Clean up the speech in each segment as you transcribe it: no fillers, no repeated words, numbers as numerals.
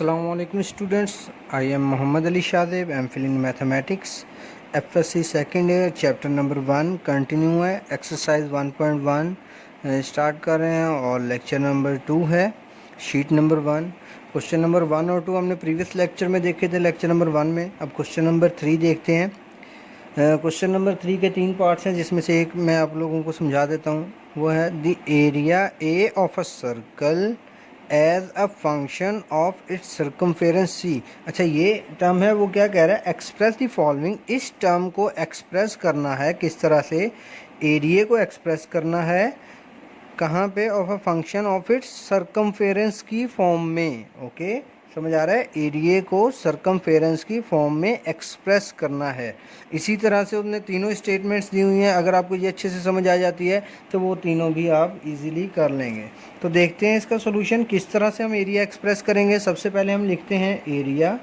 Assalamualaikum students, I am Muhammad Ali Shadeb, I am filling mathematics FSC second year chapter number 1 continue है exercise 1.1 start कर रहे हैं और lecture number 2 है sheet number 1। Question number 1 और 2 हमने previous lecture में देखे थे लेक्चर नंबर 1 में। अब क्वेश्चन नंबर 3 देखते हैं। क्वेश्चन नंबर 3 के 3 पार्ट्स हैं जिसमें से एक मैं आप लोगों को समझा देता हूँ। वो है the area A of a circle as a function of its circumference C. अच्छा, ये टर्म है वो क्या कह रहा है, एक्सप्रेस द फॉलोइंग। इस टर्म को एक्सप्रेस करना है किस तरह से, एरिया को एक्सप्रेस करना है कहाँ पे, of a function of its circumference की फॉर्म में। ओके, समझ आ रहा है, एरिया को सर्कमफेरेंस की फॉर्म में एक्सप्रेस करना है। इसी तरह से उसने तीनों स्टेटमेंट्स दी हुई हैं। अगर आपको ये अच्छे से समझ आ जाती है तो वो तीनों भी आप इजीली कर लेंगे। तो देखते हैं इसका सॉल्यूशन किस तरह से हम एरिया एक्सप्रेस करेंगे। सबसे पहले हम लिखते हैं एरिया,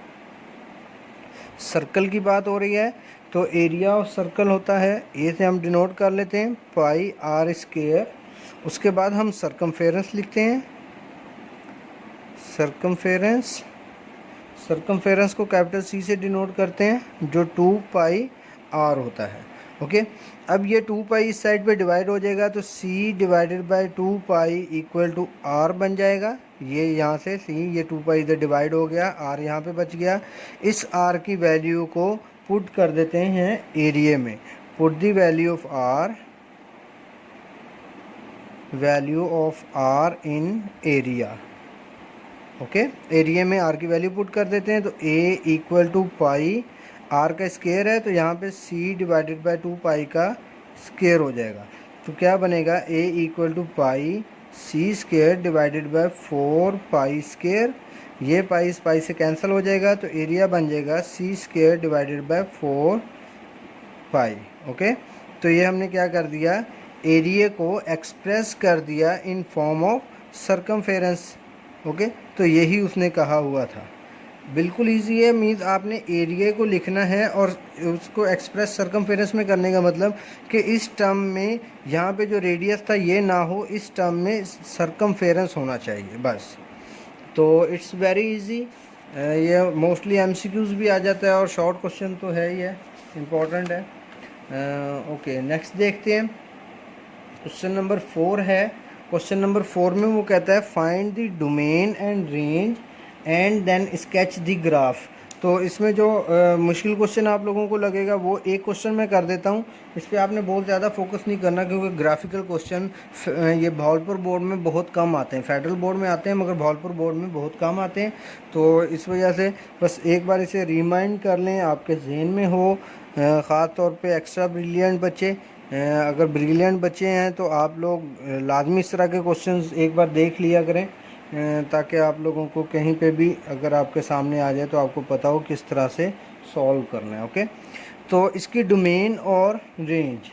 सर्कल की बात हो रही है तो एरिया ऑफ सर्कल होता है, ए से हम डिनोट कर लेते हैं पाई आर स्क्वायर। उसके बाद हम सर्कमफेरेंस लिखते हैं, सर्कमफेरेंस को कैपिटल सी से डिनोट करते हैं जो 2 पाई आर होता है। ओके, अब ये 2 पाई इस साइड पे डिवाइड हो जाएगा तो c divided by 2 pi equal to r बन जाएगा। ये यहाँ से c, ये 2 पाई इधर डिवाइड हो गया, r यहाँ पे बच गया। इस r की वैल्यू को पुट कर देते हैं एरिया में। Put the value of r in area. Okay, area में r की वैल्यू पुट कर देते हैं तो a equal to pi, r का स्क्वायर है तो यहाँ पे c डिवाइडेड बाई 2 पाई का स्क्वायर हो जाएगा। तो क्या बनेगा, a equal to pi c square divided by 4 pi square. ये पाई इस पाई से कैंसिल हो जाएगा तो एरिया बन जाएगा c square divided by 4 pi. Okay, तो ये हमने क्या कर दिया, एरिया को एक्सप्रेस कर दिया in form of circumference. Okay, तो यही उसने कहा हुआ था। बिल्कुल इजी है, मीन्स आपने एरिया को लिखना है और उसको एक्सप्रेस सर्कमफेरेंस में करने का मतलब कि इस टर्म में यहाँ पे जो रेडियस था ये ना हो, इस टर्म में सर्कमफेरेंस होना चाहिए बस। तो इट्स वेरी इजी। ये मोस्टली एमसीक्यूज भी आ जाता है और शॉर्ट क्वेश्चन तो है ही है, इम्पोर्टेंट है। ओके, नेक्स्ट देखते हैं। क्वेश्चन नंबर 4 है। क्वेश्चन नंबर 4 में वो कहता है find the domain and range and then sketch the graph. तो इसमें जो मुश्किल क्वेश्चन आप लोगों को लगेगा वो एक क्वेश्चन मैं कर देता हूँ। इस पर आपने बहुत ज़्यादा फोकस नहीं करना क्योंकि ग्राफिकल क्वेश्चन ये भावलपुर बोर्ड में बहुत कम आते हैं। फेडरल बोर्ड में आते हैं मगर भावलपुर बोर्ड में बहुत कम आते हैं। तो इस वजह से बस एक बार इसे रिमाइंड कर लें, आपके जहन में हो। ख़ास तौर पे एक्स्ट्रा ब्रिलियंट बच्चे, अगर ब्रिलियंट बच्चे हैं तो आप लोग लाजमी इस तरह के क्वेश्चंस एक बार देख लिया करें ताकि आप लोगों को कहीं पे भी अगर आपके सामने आ जाए तो आपको पता हो किस तरह से सॉल्व करना है। ओके, तो इसकी डोमेन और रेंज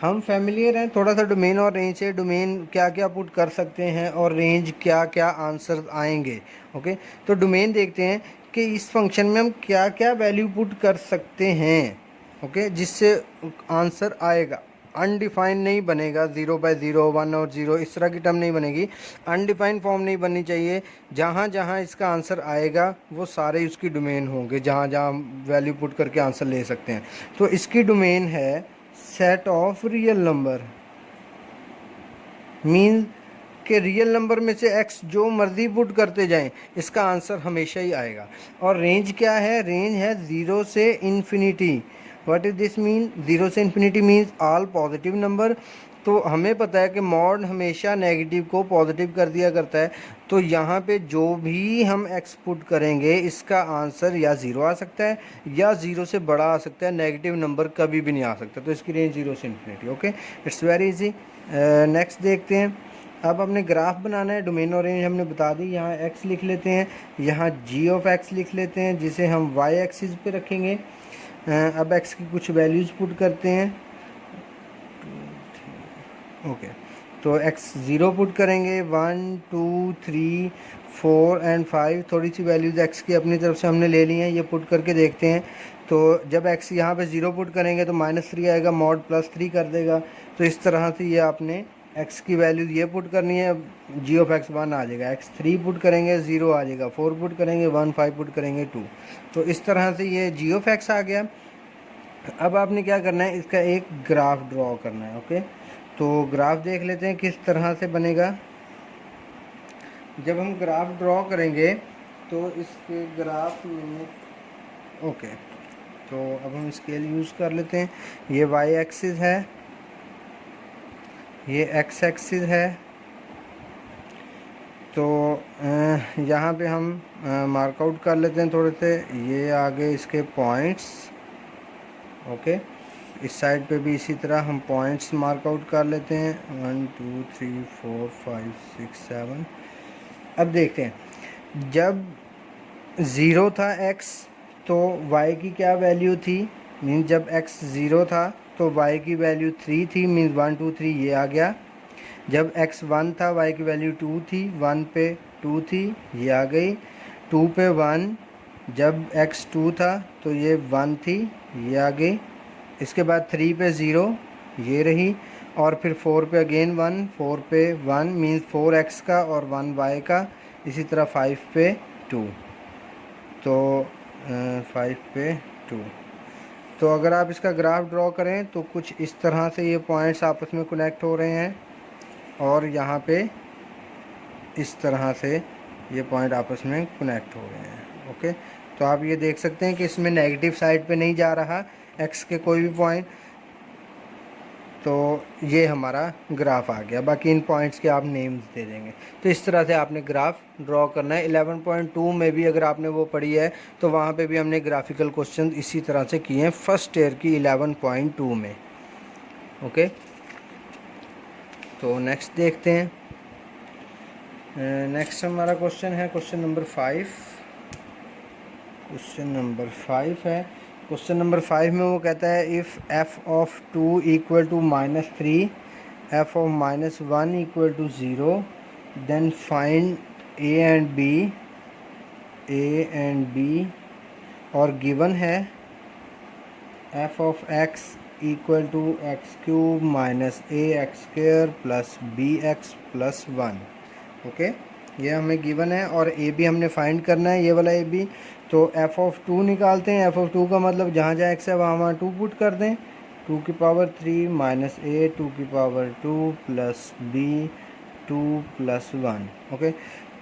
हम फैमिलियर हैं थोड़ा सा डोमेन और रेंज से। डोमेन क्या क्या पुट कर सकते हैं और रेंज क्या क्या आंसर आएंगे। ओके, तो डोमेन देखते हैं कि इस फंक्शन में हम क्या क्या वैल्यू पुट कर सकते हैं। ओके, जिससे आंसर आएगा। अनडिफाइन नहीं बनेगा, 0 बाई 0, 1 और 0 इस तरह की टर्म नहीं बनेगी। अनडिफाइन फॉर्म नहीं बननी चाहिए। जहाँ जहाँ इसका आंसर आएगा वो सारे उसकी डोमेन होंगे, जहाँ जहाँ वैल्यू पुट करके आंसर ले सकते हैं। तो इसकी डोमेन है set of real number, mean कि रियल नंबर में से x जो मर्जी पुट करते जाएं इसका आंसर हमेशा ही आएगा। और रेंज क्या है, रेंज है 0 से infinity. What is this mean, 0 से infinity means all positive number. तो हमें पता है कि मॉड हमेशा नेगेटिव को पॉजिटिव कर दिया करता है। तो यहाँ पे जो भी हम x पुट करेंगे इसका आंसर या 0 आ सकता है या 0 से बड़ा आ सकता है, नेगेटिव नंबर कभी भी नहीं आ सकता। तो इसकी रेंज 0 से infinity. Okay, it's very easy. Next देखते हैं। अब हमने ग्राफ बनाना है, डोमेन और रेंज हमने बता दी। यहाँ x लिख लेते हैं, यहाँ g ऑफ x लिख लेते हैं जिसे हम y एक्सिस पे रखेंगे। अब x की कुछ वैल्यूज़ पुट करते हैं। ओके, तो x 0 पुट करेंगे, 1 2 3 4 एंड 5। थोड़ी सी वैल्यूज़ x की अपनी तरफ से हमने ले ली हैं, ये पुट करके देखते हैं। तो जब x यहाँ पे 0 पुट करेंगे तो -3 आएगा, मॉड +3 कर देगा। तो इस तरह से ये आपने एक्स की वैल्यू ये पुट करनी है, जी ऑफ एक्स 1 आ जाएगा, एक्स 3 पुट करेंगे 0 आ जाएगा, 4 पुट करेंगे 1, 5 पुट करेंगे 2। तो इस तरह से ये जी ऑफ एक्स आ गया। अब आपने क्या करना है, इसका एक ग्राफ ड्रॉ करना है। ओके, तो ग्राफ देख लेते हैं किस तरह से बनेगा। जब हम ग्राफ ड्रॉ करेंगे तो इसके ग्राफ में ओके, तो अब हम स्केल यूज़ कर लेते हैं। ये वाई एक्सिस है, ये एक्स एक्सिस है। तो यहाँ पे हम मार्कआउट कर लेते हैं थोड़े से, ये आगे इसके पॉइंट्स। ओके, इस साइड पे भी इसी तरह हम पॉइंट्स मार्कआउट कर लेते हैं, 1 2 3 4 5 6 7। अब देखते हैं, जब ज़ीरो था x तो y की क्या वैल्यू थी, मीन्स जब x ज़ीरो था तो y की वैल्यू 3 थी, मीन्स 1 2 3 ये आ गया। जब x 1 था y की वैल्यू 2 थी, 1 पे 2 थी ये आ गई, 2 पे 1। जब x 2 था तो ये 1 थी ये आ गई। इसके बाद 3 पे 0 ये रही, और फिर 4 पे अगेन 1, 4 पे 1 मीन्स 4x का और 1 y का। इसी तरह 5 पे 2, तो 5 पे 2। तो अगर आप इसका ग्राफ ड्रॉ करें तो कुछ इस तरह से ये पॉइंट्स आपस में कनेक्ट हो रहे हैं, और यहाँ पे इस तरह से ये पॉइंट आपस में कनेक्ट हो रहे हैं। ओके, तो आप ये देख सकते हैं कि इसमें नेगेटिव साइड पे नहीं जा रहा एक्स के कोई भी पॉइंट। तो ये हमारा ग्राफ आ गया। बाकी इन पॉइंट्स के आप नेम्स दे देंगे। तो इस तरह से आपने ग्राफ ड्रॉ करना है। 11.2 में भी अगर आपने वो पढ़ी है तो वहाँ पे भी हमने ग्राफिकल क्वेश्चन इसी तरह से किए हैं फर्स्ट ईयर की 11.2 में। ओके, तो नेक्स्ट देखते हैं। नेक्स्ट हमारा क्वेश्चन है क्वेश्चन नंबर 5। क्वेश्चन नंबर 5 है। क्वेश्चन नंबर 5 में वो कहता है if f of 2 equal to -3, f of -1 equal to 0, then find a and b, और गिवन है f of x equal to x cube minus a x square plus b x plus 1। Okay, ये हमें given है और A B हमने find करना है, ये वाला ए बी। तो f ऑफ 2 निकालते हैं। f ऑफ 2 का मतलब जहाँ जहाँ x है वहाँ 2 पुट कर दें। 2 की पावर 3 माइनस ए 2 की power 2 plus b 2 plus 1। Okay,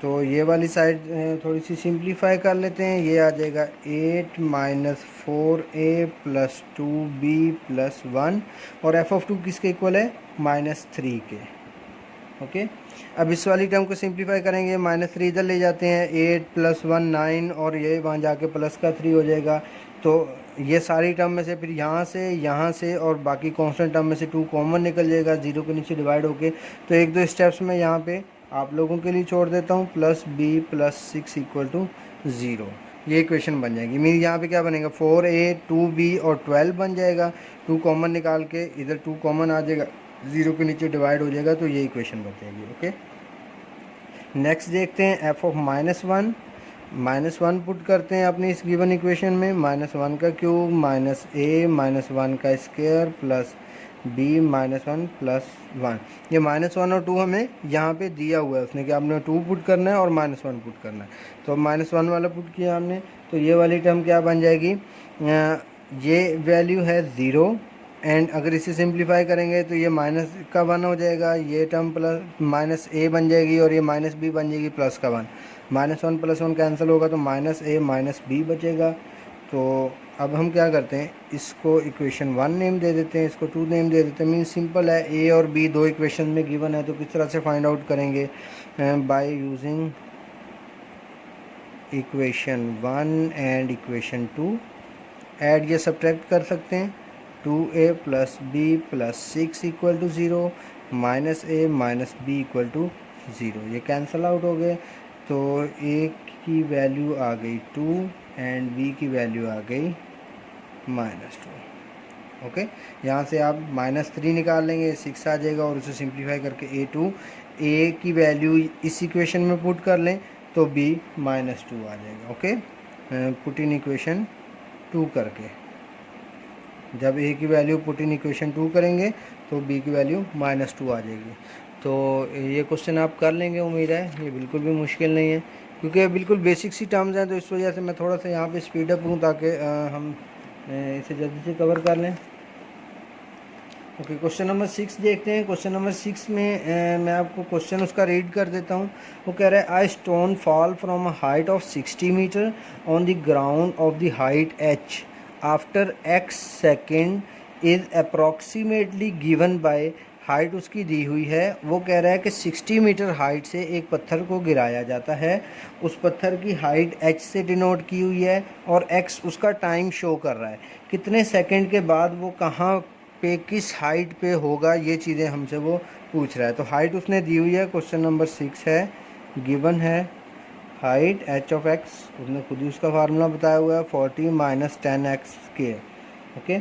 तो ये वाली साइड थोड़ी सी सिंप्लीफाई कर लेते हैं। ये आ जाएगा 8 minus 4a plus 2b plus 1, और f ऑफ 2 किसके इक्वल है, -3 के। ओके, अब इस वाली टर्म को सिंप्लीफाई करेंगे, -3 इधर ले जाते हैं, 8 प्लस 1 9, और ये वहाँ जाके प्लस का 3 हो जाएगा। तो ये सारी टर्म में से फिर यहाँ से और बाकी कांस्टेंट टर्म में से 2 कॉमन निकल जाएगा, 0 के नीचे डिवाइड होके। तो एक दो स्टेप्स में यहाँ पे आप लोगों के लिए छोड़ देता हूँ, plus b plus 6 equal to 0। ये इक्वेशन बन जाएगी। मीन यहाँ पे क्या बनेगा, 4a 2b और 12 बन जाएगा। 2 कॉमन निकाल के इधर 2 कॉमन आ जाएगा, 0 के नीचे डिवाइड हो जाएगा, तो ये इक्वेशन बन जाएगी। ओके, नेक्स्ट देखते हैं f ऑफ -1 पुट करते हैं अपनी इस गिवन इक्वेशन में। -1 का क्यूब माइनस a -1 का स्क्वायर प्लस b -1 प्लस 1। ये -1 और 2 हमें यहाँ पे दिया हुआ है उसने कि आपने 2 पुट करना है और -1 पुट करना है। तो -1 वाला पुट किया हमने, तो ये वाली टर्म क्या बन जाएगी, ये वैल्यू है 0, एंड अगर इसे सिंप्लीफाई करेंगे तो ये माइनस का 1 हो जाएगा, ये टर्म प्लस माइनस ए बन जाएगी, और ये माइनस बी बन जाएगी प्लस का 1। -1 प्लस 1 कैंसिल होगा तो माइनस ए माइनस बी बचेगा। तो अब हम क्या करते हैं, इसको इक्वेशन 1 नेम दे देते हैं, इसको 2 नेम दे देते हैं। मीन सिंपल है, ए और बी दो इक्वेशन में गिवन है, तो किस तरह से फाइंड आउट करेंगे, by using equation 1 and equation 2। Add या सब्ट्रैक्ट कर सकते हैं। 2a plus b plus 6 equal to 0, minus a minus b equal to 0। ये कैंसिल आउट हो गए, तो a की वैल्यू आ गई 2 एंड b की वैल्यू आ गई -2। ओके, यहाँ से आप -3 निकाल लेंगे, 6 आ जाएगा, और उसे सिंप्लीफाई करके a की वैल्यू इस इक्वेशन में पुट कर लें तो b -2 आ जाएगा। ओके, पुट इन इक्वेशन 2 करके, जब a की वैल्यू पुट इन इक्वेशन 2 करेंगे तो बी की वैल्यू -2 आ जाएगी। तो ये क्वेश्चन आप कर लेंगे, उम्मीद है, ये बिल्कुल भी मुश्किल नहीं है क्योंकि बिल्कुल बेसिक सी टर्म्स हैं, तो इस वजह से मैं थोड़ा सा यहाँ पे स्पीड अप हूँ ताकि हम इसे जल्दी से कवर कर लें। ओके, क्वेश्चन नंबर 6 देखते हैं। क्वेश्चन नंबर 6 में मैं आपको क्वेश्चन उसका रीड कर देता हूँ। वो कह रहा है a stone fall from a height of 60 metre on the ground of the height h after x second is approximately given by, height उसकी दी हुई है। वो कह रहा है कि 60 मीटर हाइट से एक पत्थर को गिराया जाता है। उस पत्थर की हाइट h से डिनोट की हुई है और x उसका टाइम शो कर रहा है, कितने सेकंड के बाद वो कहाँ पे किस हाइट पे होगा, ये चीज़ें हमसे वो पूछ रहा है। तो हाइट उसने दी हुई है, क्वेश्चन नंबर 6 है, गिवन है हाइट h ऑफ x, उसने खुद ही उसका फार्मूला बताया हुआ है 40 - 10x के। ओके,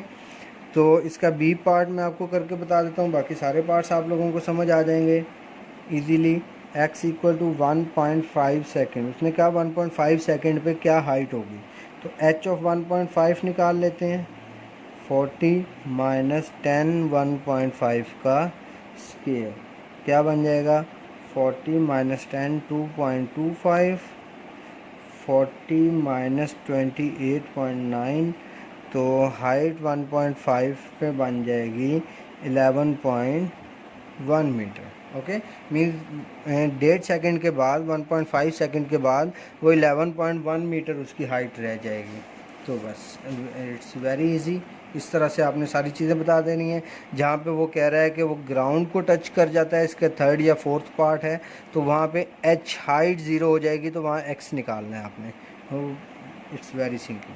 तो इसका बी पार्ट मैं आपको करके बता देता हूँ, बाकी सारे पार्ट्स आप लोगों को समझ आ जाएंगे इजीली। x = 1.5 सेकेंड, उसने कहा 1.5 सेकेंड पे क्या हाइट होगी, तो h ऑफ 1.5 निकाल लेते हैं। 40 - 10 1.5 का स्केयर क्या बन जाएगा, 40 - 10 2.25, 40 - 28.9, तो हाइट 1.5 पे बन जाएगी 11.1 मीटर। ओके, मीन्स 1.5 सेकेंड के बाद, 1.5 सेकेंड के बाद वो 11.1 मीटर उसकी हाइट रह जाएगी। तो बस इट्स वेरी इजी, इस तरह से आपने सारी चीज़ें बता देनी है। जहाँ पे वो कह रहा है कि वो ग्राउंड को टच कर जाता है, इसका 3rd या 4th पार्ट है, तो वहाँ पे h हाइट 0 हो जाएगी, तो वहाँ x निकालना है आपने। It's very simple.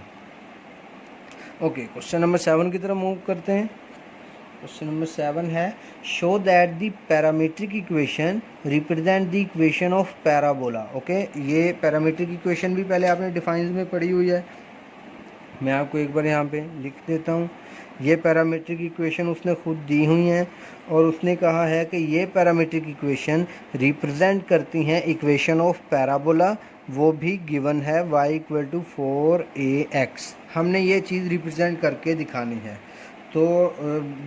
Okay, question number 7 की तरफ मूव करते हैं। क्वेश्चन नंबर 7 है show that the parametric equation represent the equation of parabola. Okay, ये पैरामीट्रिक इक्वेशन भी पहले आपने डिफाइंस में पढ़ी हुई है, मैं आपको एक बार यहाँ पे लिख देता हूँ। ये पैरामीट्रिक इक्वेशन उसने खुद दी हुई हैं और उसने कहा है कि ये पैरामीट्रिक इक्वेशन रिप्रेजेंट करती हैं इक्वेशन ऑफ पैराबोला, वो भी गिवन है y = 4ax। हमने ये चीज़ रिप्रेजेंट करके दिखानी है। तो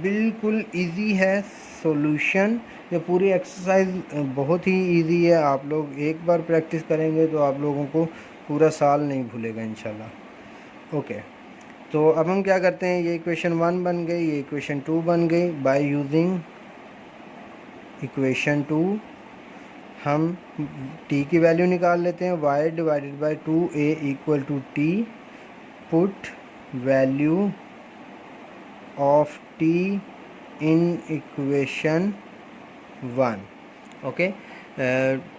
बिल्कुल इजी है सॉल्यूशन, ये पूरी एक्सरसाइज बहुत ही इजी है। आप लोग एक बार प्रैक्टिस करेंगे तो आप लोगों को पूरा साल नहीं भूलेगा इंशाल्लाह। ओके, तो अब हम क्या करते हैं, ये इक्वेशन 1 बन गई, ये इक्वेशन 2 बन गई। बाय यूजिंग इक्वेशन 2 हम t की वैल्यू निकाल लेते हैं, y/2a = t, put value of t in equation 1। Okay,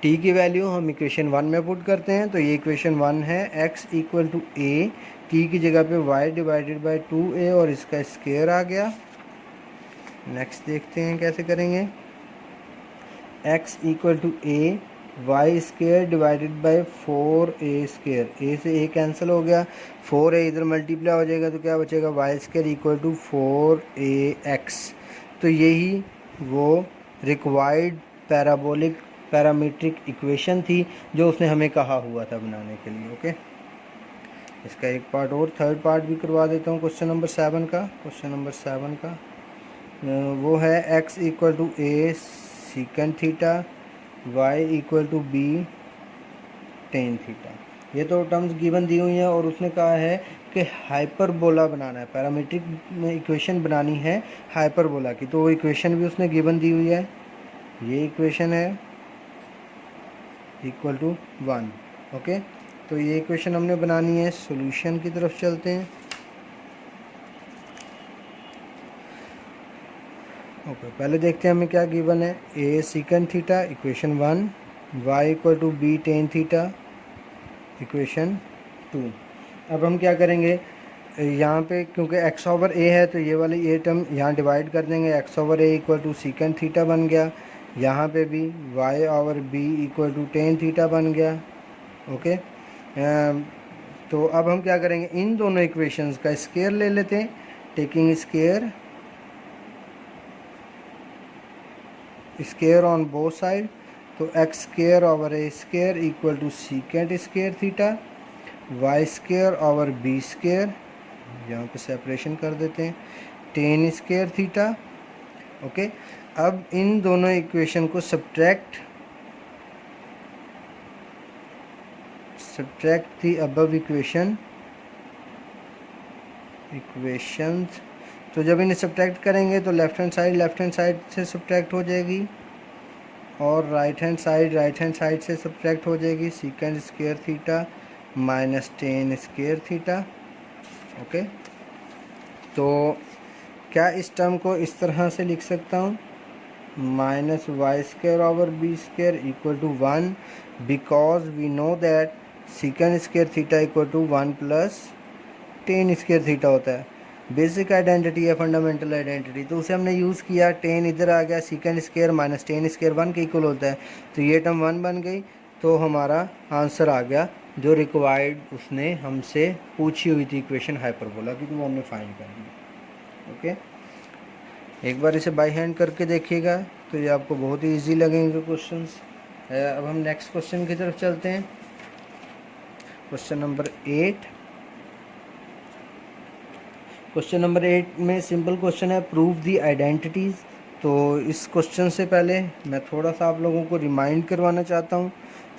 t की वैल्यू हम इक्वेशन 1 में पुट करते हैं, तो ये इक्वेशन 1 है। x = a, t की जगह पे y/2a और इसका स्क्वायर आ गया। नेक्स्ट देखते हैं कैसे करेंगे। x = a, y² / 4a², a से a कैंसिल हो गया, 4a इधर मल्टीप्लाई हो जाएगा तो क्या बचेगा, y² = 4ax। तो यही वो रिक्वायर्ड पैरामीट्रिक इक्वेशन थी जो उसने हमें कहा हुआ था बनाने के लिए। ओके, इसका एक पार्ट और 3rd पार्ट भी करवा देता हूँ क्वेश्चन नंबर 7 का। क्वेश्चन नंबर 7 का वो है x = a secant theta, y = b tan theta. ये तो टर्म्स गिवन दी हुई हैं और उसने कहा है कि हाइपरबोला बनाना है, पैरामीट्रिक इक्वेशन बनानी है हाइपरबोला की, तो वो इक्वेशन भी उसने गिवन दी हुई है। ये इक्वेशन है =1। ओके, तो ये इक्वेशन हमने बनानी है। सॉल्यूशन की तरफ चलते हैं। ओके, पहले देखते हैं हमें क्या गिवन है। a secant theta equation 1, y = b tan theta equation 2। अब हम क्या करेंगे, यहाँ पे क्योंकि x/a है तो ये वाली a टर्म यहाँ डिवाइड कर देंगे, x/a = secant थीटा बन गया। यहाँ पे भी y/b = tan थीटा बन गया। ओके, तो अब हम क्या करेंगे, इन दोनों इक्वेशंस का स्क्वायर ले लेते हैं, taking square on both side, तो x² / a² = secant² theta, y² / b², यहाँ पे सेपरेशन कर देते हैं, tan² थीटा ओके, अब इन दोनों इक्वेशन को सब्ट्रैक्ट दी अबव इक्वेशंस। तो जब इन्हें सब्ट्रैक्ट करेंगे तो लेफ्ट हैंड साइड से सब्ट्रैक्ट हो जाएगी और राइट हैंड साइड से सब्ट्रैक्ट हो जाएगी। सीकेंड square theta minus tan square theta. Okay, तो क्या इस टर्म को इस तरह से लिख सकता हूँ, minus y square over b square equal to 1, because we know that secant square theta equal to 1 plus tan square theta होता है। बेसिक आइडेंटिटी है, फंडामेंटल आइडेंटिटी, तो उसे हमने यूज़ किया। टेन इधर आ गया, secant square minus tan square 1 के इक्वल होता है, तो ये टर्म 1 बन गई। तो हमारा आंसर आ गया जो रिक्वायर्ड उसने हमसे पूछी हुई थी इक्वेशन हाइपरबोला की, तो वो हमने फाइंड कर ली। ओके, एक बार इसे बाई हैंड करके देखिएगा तो ये आपको बहुत ही ईजी लगेंगे क्वेश्चंस। अब हम नेक्स्ट क्वेश्चन की तरफ चलते हैं। Question number 8। क्वेश्चन नंबर 8 में सिंपल क्वेश्चन है, प्रूव दी आइडेंटिटीज़। तो इस क्वेश्चन से पहले मैं थोड़ा सा आप लोगों को रिमाइंड करवाना चाहता हूँ।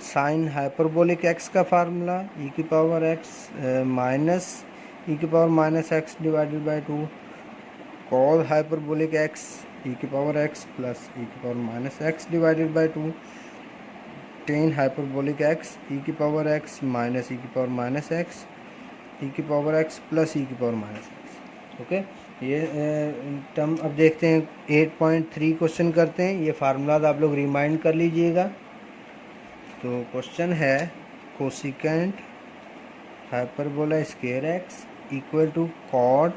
साइन हाइपरबोलिक एक्स का फार्मूला ई की पावर एक्स माइनस ई की power minus x divided by 2, cos hyperbolic x e की पावर एक्स प्लस ई की power minus x divided by 2, tan hyperbolic x e की power x minus e की power minus x e की power x plus e की power minus x. Okay, ये term अब देखते हैं। 8.3 क्वेश्चन करते हैं, ये फार्मूलाज आप लोग रिमाइंड कर लीजिएगा। तो क्वेश्चन है, cosecant hyperbola square x equal to cot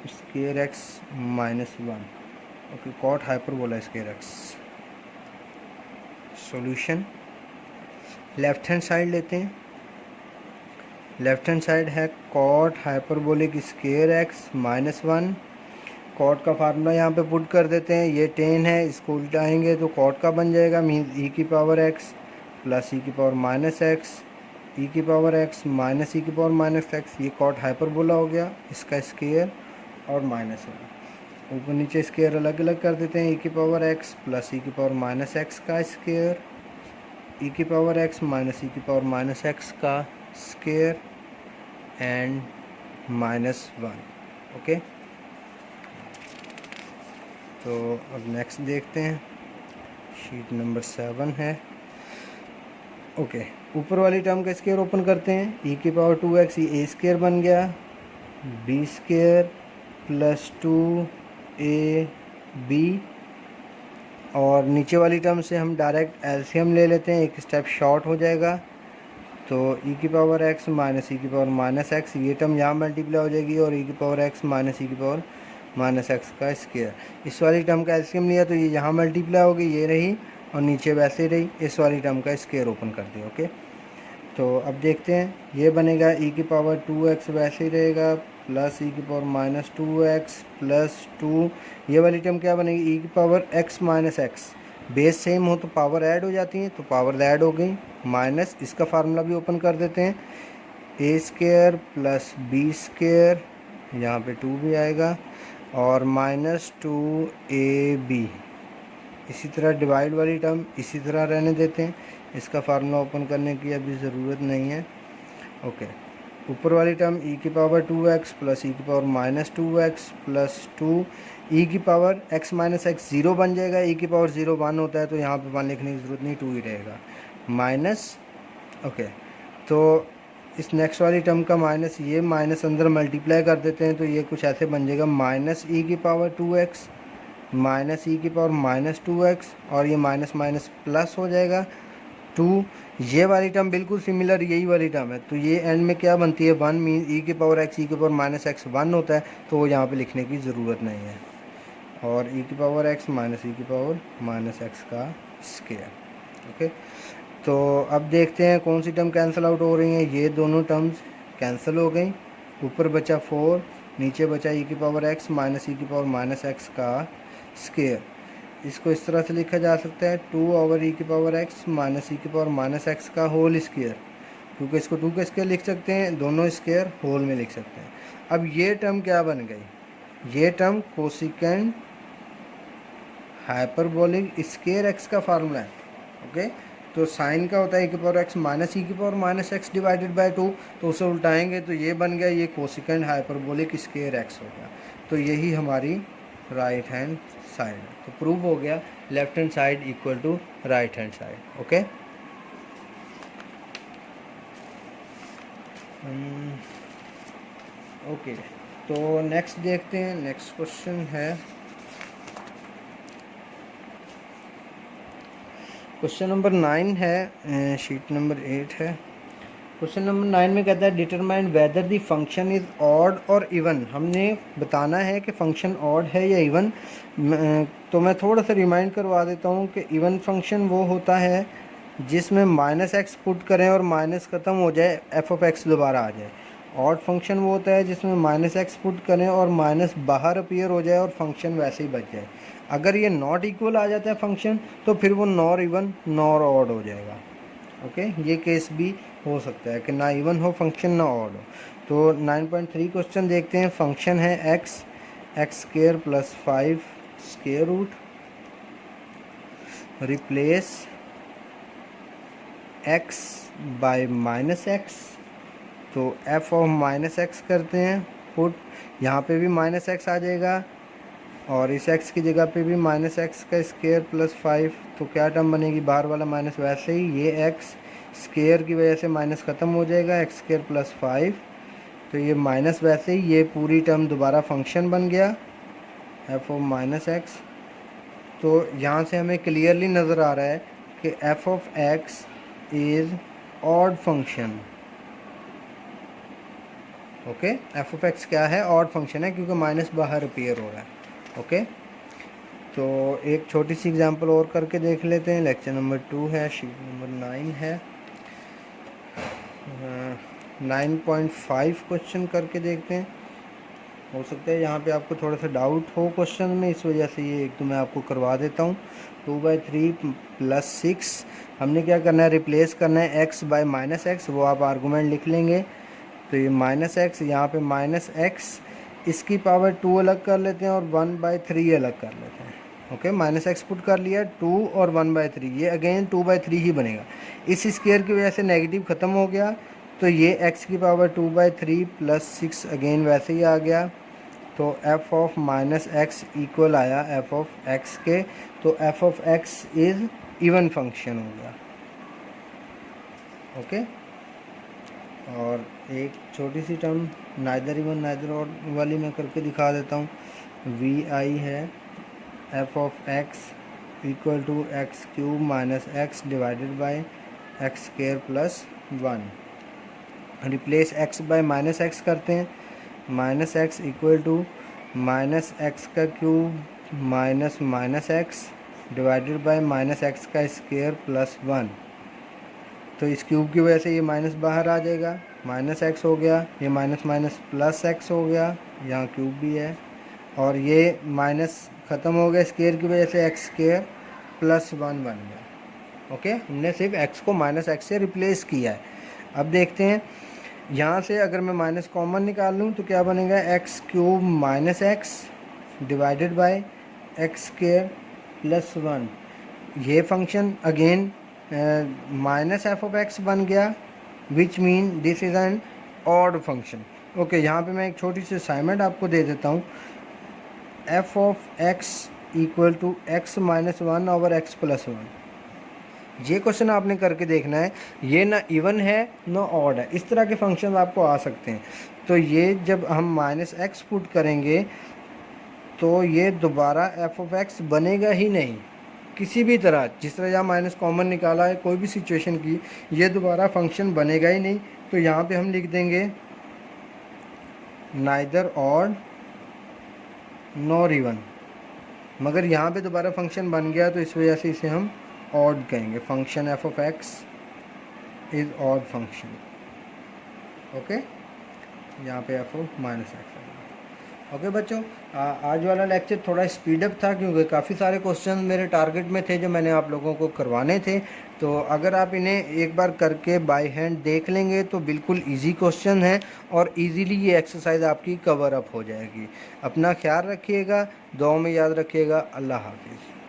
square x minus 1। Okay, cot hyperbola square x. Solution, left hand side लेते हैं। लेफ्ट हैंड साइड है cot hyperbolic square x minus 1। Cot का फार्मूला यहाँ पे पुट कर देते हैं। ये 10 है, इसको उल्टाएंगे तो कॉट का बन जाएगा, मीन्स ई की पावर एक्स प्लस ई की पावर माइनस एक्स ई की पावर एक्स माइनस ई की पावर माइनस एक्स। ये कॉट हाइपरबोला हो गया, इसका स्क्वायर और माइनस 1। ऊपर नीचे स्क्वायर अलग अलग कर देते हैं। ई की पावर एक्स प्लस ई की पावर माइनस एक्स का स्क्वायर, ई की पावर एक्स माइनस ई की पावर माइनस एक्स का स्क्वायर एंड माइनस 1। ओके, तो अब नेक्स्ट देखते हैं। शीट नंबर 7 है। ओके, ऊपर वाली टर्म का स्क्वायर ओपन करते हैं। ई की पावर 2x ये ए स्क्वायर बन गया, बी स्क्वायर प्लस 2ab, और नीचे वाली टर्म से हम डायरेक्ट एलसीएम ले लेते हैं, एक स्टेप शॉर्ट हो जाएगा। तो ई की पावर एक्स माइनस ई की पावर माइनस एक्स, ये टर्म यहाँ मल्टीप्लाई हो जाएगी, और ई की पावर एक्स माइनस ई की पावर माइनस एक्स का स्क्वायर। इस वाली टर्म का एलसीएम लिया तो ये यहाँ मल्टीप्लाई होगी, ये रही, और नीचे वैसे ही रही। इस वाली टर्म का स्क्वायर ओपन कर दिया। ओके, तो अब देखते हैं, ये बनेगा ई की पावर 2x वैसे ही रहेगा, प्लस ई की पावर माइनस 2x प्लस 2। ये वाली टर्म क्या बनेगी, ई की power x minus x. Base same हो तो पावर ऐड हो जाती है, तो पावर ऐड हो गई, माइनस इसका फार्मूला भी ओपन कर देते हैं। ए स्क्वायर प्लस बी स्क्वायर, यहाँ पे 2 भी आएगा, और माइनस 2ab। इसी तरह डिवाइड वाली टर्म इसी तरह रहने देते हैं, इसका फार्मूला ओपन करने की अभी ज़रूरत नहीं है। ओके, ऊपर वाली टर्म ई की पावर 2x प्लस ई की पावर माइनस 2x प्लस 2, ई की पावर x माइनस एक्स 0 बन जाएगा। ई की पावर 0 1 होता है, तो यहाँ पे 1 लिखने की ज़रूरत नहीं, 2 ही रहेगा, माइनस। ओके, तो इस नेक्स्ट वाली टर्म का माइनस, ये माइनस अंदर मल्टीप्लाई कर देते हैं, तो ये कुछ ऐसे बन जाएगा, माइनस ई की पावर 2x माइनस ई की पावर माइनस 2x, और ये माइनस माइनस प्लस हो जाएगा 2। ये वाली टर्म बिल्कुल सिमिलर यही वाली टर्म है, तो ये एंड में क्या बनती है, 1, मीन ई की पावर एक्स ई की पावर माइनस एक्स 1 होता है, तो वो यहाँ पे लिखने की ज़रूरत नहीं है। और ई की पावर एक्स माइनस ई की पावर माइनस एक्स का स्क्वायर। ओके, तो अब देखते हैं कौन सी टर्म कैंसिल आउट हो रही हैं। ये दोनों टर्म्स कैंसिल हो गई, ऊपर बचा 4, नीचे बचा ई की पावर एक्स माइनस ई की पावर माइनस एक्स का स्क्वायर। इसको इस तरह से लिखा जा सकता है, 2 ओवर ई की पावर एक्स माइनस ई की पावर माइनस एक्स का होल स्क्वायर, क्योंकि इसको 2 का स्क्वायर लिख सकते हैं, दोनों स्क्वायर होल में लिख सकते हैं। अब ये टर्म क्या बन गई, ये term cosecant hyperbolic square x का फार्मूला है। ओके, तो साइन का होता है e की पावर एक्स माइनस ई की power minus x divided by 2, तो उसे उल्टाएंगे तो ये बन गया, ये कोसिकेंड हाइपरबोलिक स्केयर एक्स हो गया। तो यही हमारी राइट हैंड साइड है। तो प्रूव हो गया left hand side equal to right hand side. Okay, okay, तो नेक्स्ट देखते हैं। नेक्स्ट क्वेश्चन है क्वेश्चन नंबर 9 है, शीट नंबर 8 है। क्वेश्चन नंबर 9 में कहता है determine whether the function is odd और इवन। हमने बताना है कि फंक्शन ऑड है या इवन। तो मैं थोड़ा सा रिमाइंड करवा देता हूँ कि इवन फंक्शन वो होता है जिसमें माइनस एक्स पुट करें और माइनस ख़त्म हो जाए, एफ ऑफ एक्स दोबारा आ जाए। ऑड फंक्शन वो होता है जिसमें माइनस एक्स पुट करें और माइनस बाहर अपीयर हो जाए और फंक्शन वैसे ही बच जाए। अगर ये नॉट इक्वल आ जाता है फंक्शन, तो फिर वो नॉर इवन नॉर ऑड हो जाएगा। ओके, ये केस भी हो सकता है कि ना इवन हो फंक्शन ना ऑड हो। तो 9.3 क्वेश्चन देखते हैं। फंक्शन है x x square plus 5 square root, replace x by minus x. तो f ऑफ माइनस एक्स करते हैं पुट, यहाँ पे भी माइनस एक्स आ जाएगा और इस x की जगह पे भी माइनस एक्स का स्केयर प्लस 5। तो क्या टर्म बनेगी, बाहर वाला माइनस वैसे ही, ये x स्केयर की वजह से माइनस ख़त्म हो जाएगा, एक्स स्केयर प्लस 5। तो ये माइनस वैसे ही, ये पूरी टर्म दोबारा फंक्शन बन गया f ऑफ माइनस एक्स। तो यहाँ से हमें क्लियरली नज़र आ रहा है कि f of x is odd function. Okay, F of x क्या है, ऑड फंक्शन है, क्योंकि माइनस बाहर अपीयर हो रहा है। ओके, तो एक छोटी सी एग्जांपल और करके देख लेते हैं। लेक्चर नंबर 2 है, शीट नंबर 9 है। 9.5 क्वेश्चन करके देखते हैं। हो सकता है यहाँ पे आपको थोड़ा सा डाउट हो क्वेश्चन में, इस वजह से ये एक तो मैं आपको करवा देता हूँ। 2/3 प्लस 6 हमने क्या करना है, रिप्लेस करना है एक्स बाय माइनस एक्स, वो आप आर्गूमेंट लिख लेंगे। तो ये माइनस एक्स, यहाँ पे माइनस एक्स, इसकी पावर 2 अलग कर लेते हैं और 1/3 अलग कर लेते हैं। ओके, माइनस एक्स पुट कर लिया, 2 और 1/3, ये अगेन 2/3 ही बनेगा। इस स्क्वायर की वजह से नेगेटिव ख़त्म हो गया, तो ये x की पावर 2/3 प्लस 6 अगेन वैसे ही आ गया। तो f of minus x equal आया f ऑफ x के। तो f of x is even function हो गया। ओके, और एक छोटी सी term neither even neither odd वाली मैं करके दिखा देता हूँ। vi है f of x equal to x cube minus x divided by x square plus 1। Replace x by minus x करते हैं। Minus x equal to minus x का cube minus minus x divided by minus x का square plus 1। तो इस cube की वजह से ये माइनस बाहर आ जाएगा, माइनस एक्स हो गया, ये माइनस माइनस प्लस एक्स हो गया, यहाँ क्यूब भी है, और ये माइनस ख़त्म हो गया स्क्वायर की वजह से, एक्स स्क्वायर प्लस 1 बन गया। ओके, हमने सिर्फ एक्स को माइनस एक्स से रिप्लेस किया है। अब देखते हैं, यहाँ से अगर मैं माइनस कॉमन निकाल लूँ तो क्या बनेगा, x cube minus x divided by x square plus 1। ये function again minus F of x बन गया, which mean this is an odd function. Okay, यहाँ पे मैं एक छोटी सी असाइनमेंट आपको दे देता हूँ। F of x equal to x minus 1 over x plus 1। ये क्वेश्चन आपने करके देखना है, ये ना इवन है ना ऑड है, इस तरह के फंक्शन आपको आ सकते हैं। तो ये जब हम माइनस एक्स पुट करेंगे तो ये दोबारा एफ ऑफ एक्स बनेगा ही नहीं किसी भी तरह। जिस तरह यहाँ माइनस कॉमन निकाला है कोई भी सिचुएशन की, ये दोबारा फंक्शन बनेगा ही नहीं। तो यहाँ पे हम लिख देंगे नाइदर ऑड नॉर इवन, मगर यहाँ पे दोबारा फंक्शन बन गया तो इस वजह से इसे हम ऑड कहेंगे। Function F of x is odd function. Okay, यहाँ पे F of minus x. Okay बच्चों, आज वाला लेक्चर थोड़ा स्पीड अप था क्योंकि काफ़ी सारे क्वेश्चन मेरे टारगेट में थे जो मैंने आप लोगों को करवाने थे। तो अगर आप इन्हें एक बार करके बाय हैंड देख लेंगे तो बिल्कुल इजी क्वेश्चन है और इजीली ये एक्सरसाइज आपकी कवर अप हो जाएगी। अपना ख्याल रखिएगा, दुआ में याद रखिएगा। अल्लाह हाफिज़।